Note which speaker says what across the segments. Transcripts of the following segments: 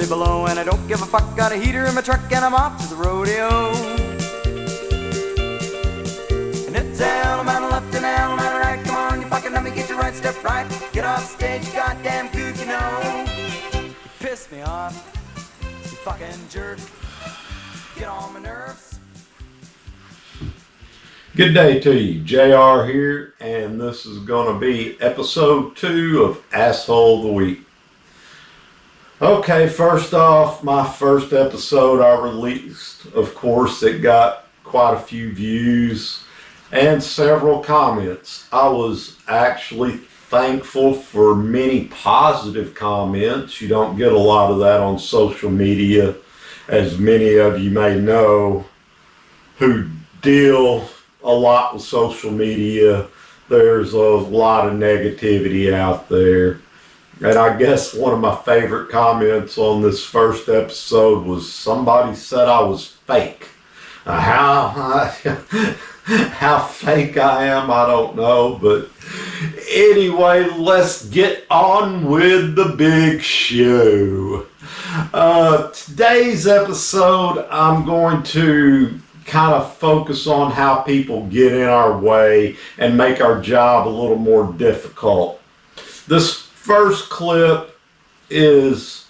Speaker 1: 40 below, and I don't give a fuck. Got a heater in my truck and I'm off to the rodeo. And it's down, man, left and down, man, right. Come on, you fucking let me get your right step right. Get off stage, you goddamn kook, you know. You piss me off, you fucking jerk. Get on my nerves.
Speaker 2: Good day to you, JR here, and this is going to be episode 2 of Asshole of the Week. Okay, first off, my first episode I released, of course, it got quite a few views and several comments. I was actually thankful for many positive comments. You don't get a lot of that on social media, as many of you may know who deal a lot with social media. There's a lot of negativity out there. And I guess one of my favorite comments on this first episode was somebody said I was fake. How fake I am, I don't know. But anyway, let's get on with the big show. Today's episode, I'm going to kind of focus on how people get in our way and make our job a little more difficult. This first clip is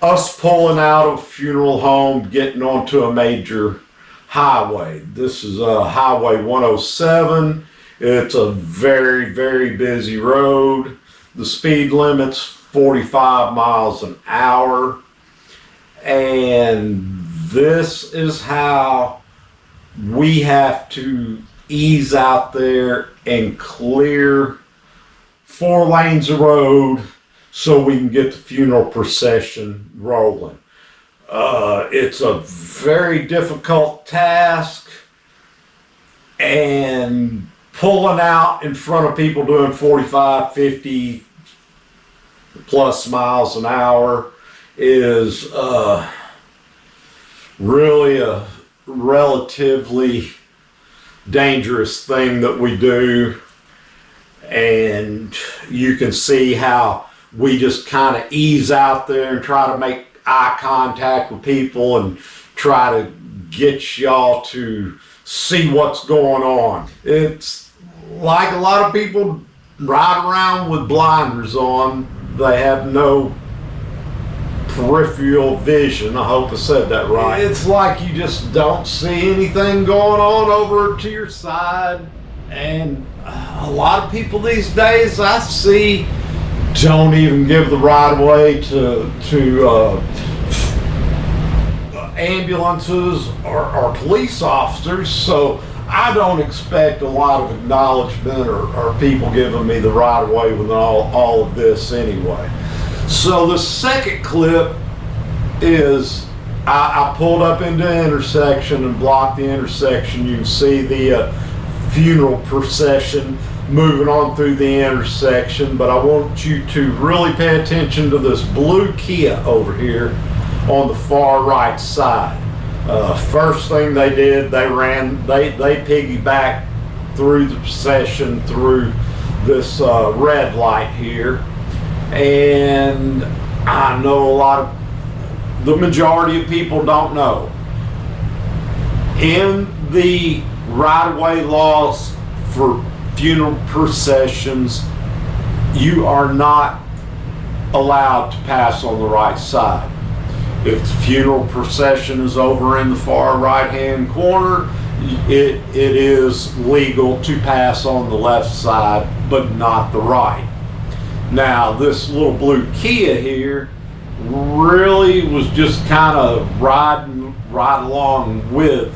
Speaker 2: us pulling out of a funeral home, getting onto a major highway. This is Highway 107. It's a very, very busy road. The speed limit's 45 miles an hour. And this is how we have to ease out there and clear 4 lanes of road so we can get the funeral procession rolling. It's a very difficult task, and pulling out in front of people doing 45, 50 plus miles an hour is really a relatively dangerous thing that we do. And you can see how we just kind of ease out there and try to make eye contact with people and try to get y'all to see what's going on. It's like a lot of people ride around with blinders on. They have no peripheral vision. I hope I said that right. It's like you just don't see anything going on over to your side. And a lot of people these days I see don't even give the right of way to ambulances or police officers. So I don't expect a lot of acknowledgement or people giving me the right of way with all of this anyway. So the second clip is I pulled up into the intersection and blocked the intersection. You can see the funeral procession moving on through the intersection, but I want you to really pay attention to this blue Kia over here on the far right side. First thing they did, they piggybacked through the procession through this red light here. And I know the majority of people don't know. In the right-of-way laws for funeral processions, you are not allowed to pass on the right side. If the funeral procession is over in the far right-hand corner, it is legal to pass on the left side, but not the right. Now, this little blue Kia here really was just kind of riding right along with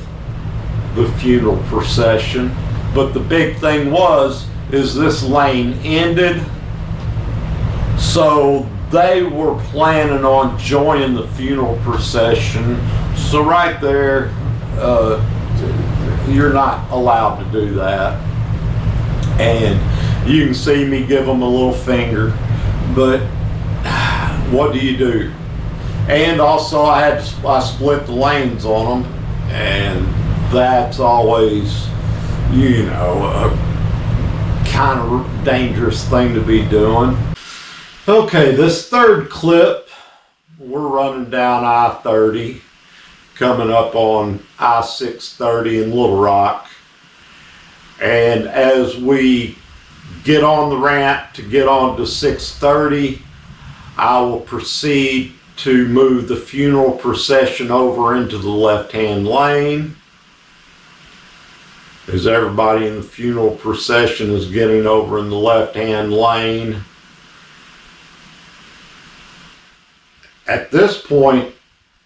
Speaker 2: the funeral procession. But the big thing is this lane ended. So they were planning on joining the funeral procession. So right there, you're not allowed to do that. And you can see me give them a little finger, but what do you do? And also I split the lanes on them, and that's always, a kind of dangerous thing to be doing. Okay, this third clip we're running down I-30, coming up on I-630 in Little Rock. And as we get on the ramp to get on to 630, I will proceed to move the funeral procession over into the left-hand lane. As everybody in the funeral procession is getting over in the left-hand lane. At this point,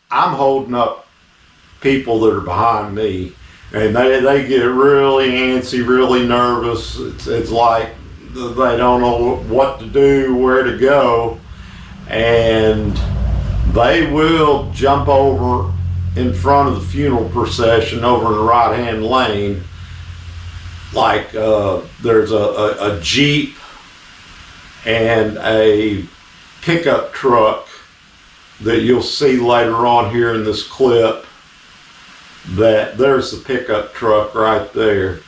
Speaker 2: I'm holding up people that are behind me, and they get really antsy, really nervous. It's like they don't know what to do, where to go, and they will jump over in front of the funeral procession over in the right-hand lane. Like there's a Jeep and a pickup truck that you'll see later on here in this clip. That there's the pickup truck right there,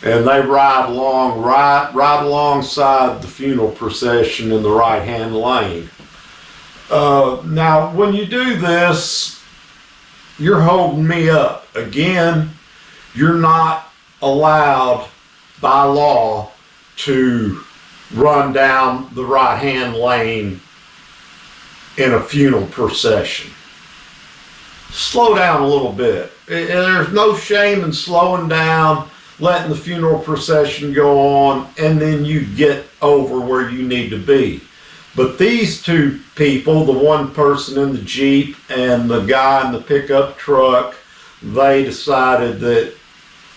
Speaker 2: and they ride along right alongside the funeral procession in the right-hand lane. Now, when you do this, you're holding me up. Again, you're not allowed by law to run down the right-hand lane in a funeral procession. Slow down a little bit. There's no shame in slowing down, letting the funeral procession go on, and then you get over where you need to be. But these two people, the one person in the Jeep and the guy in the pickup truck, they decided that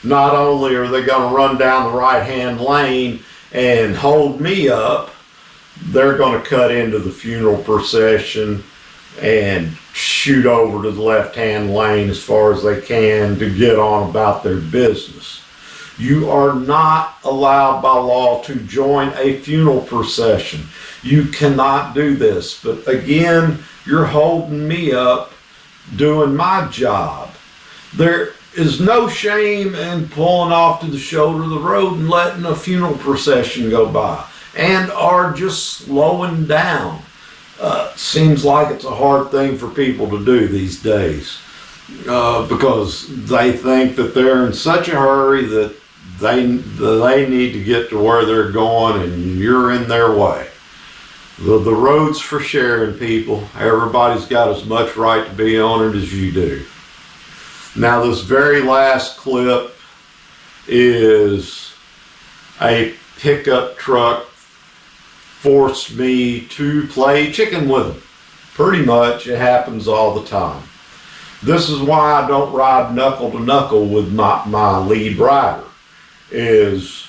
Speaker 2: not only are they going to run down the right-hand lane and hold me up, they're going to cut into the funeral procession and shoot over to the left-hand lane as far as they can to get on about their business. You are not allowed by law to join a funeral procession. You cannot do this. But again, you're holding me up doing my job. There is no shame in pulling off to the shoulder of the road and letting a funeral procession go by, and are just slowing down. Seems like it's a hard thing for people to do these days because they think that they're in such a hurry that they need to get to where they're going, and you're in their way. The road's for sharing, people. Everybody's got as much right to be on it as you do. Now, this very last clip is a pickup truck forced me to play chicken with them. Pretty much, it happens all the time. This is why I don't ride knuckle to knuckle with my lead rider, is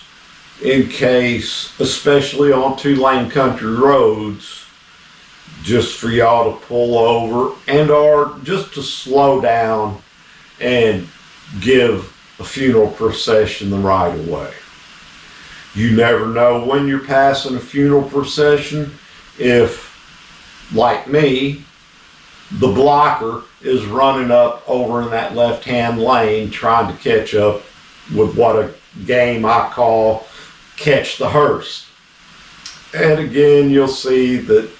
Speaker 2: in case, especially on 2-lane country roads, just for y'all to pull over and or just to slow down and give a funeral procession the right of way. You never know when you're passing a funeral procession if, like me, the blocker is running up over in that left-hand lane trying to catch up with what a game I call catch the hearse. And again, you'll see that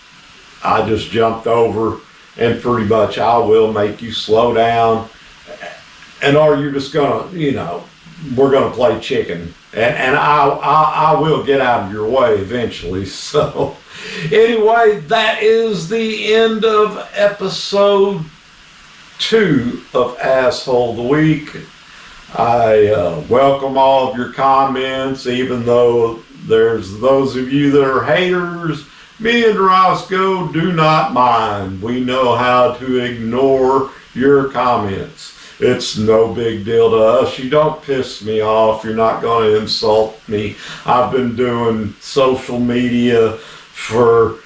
Speaker 2: I just jumped over, and pretty much I will make you slow down, and or you're just gonna, we're gonna play chicken. And I will get out of your way eventually. So anyway, that is the end of episode 2 of Asshole of the Week. I welcome all of your comments, even though there's those of you that are haters. Me and Roscoe do not mind. We know how to ignore your comments. It's no big deal to us. You don't piss me off. You're not going to insult me. I've been doing social media for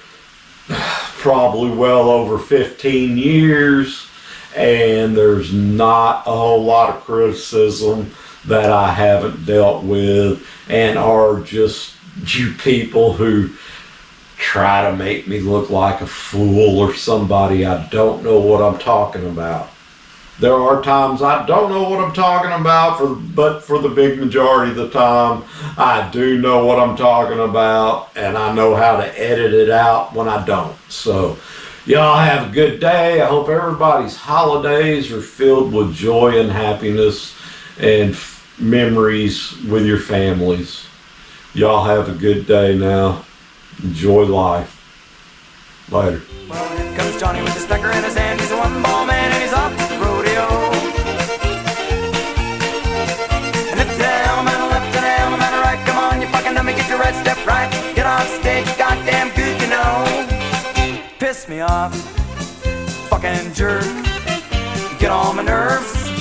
Speaker 2: probably well over 15 years, and there's not a whole lot of criticism that I haven't dealt with, and are just you people who try to make me look like a fool or somebody I don't know what I'm talking about. There are times I don't know what I'm talking about, but for the big majority of the time, I do know what I'm talking about, and I know how to edit it out when I don't. So, Y'all have a good day. I hope everybody's holidays are filled with joy and happiness and memories with your families. Y'all have a good day now. Enjoy life. Later.
Speaker 1: Well, here comes Johnny with the snicker in his hand. He's a one-ball man and he's off the rodeo. And it's an element, a left and an element, a right. Come on, you fucking dummy, get your right step right. Get off stage, goddamn gook, you know. Piss me off, fucking jerk. Get on my nerves.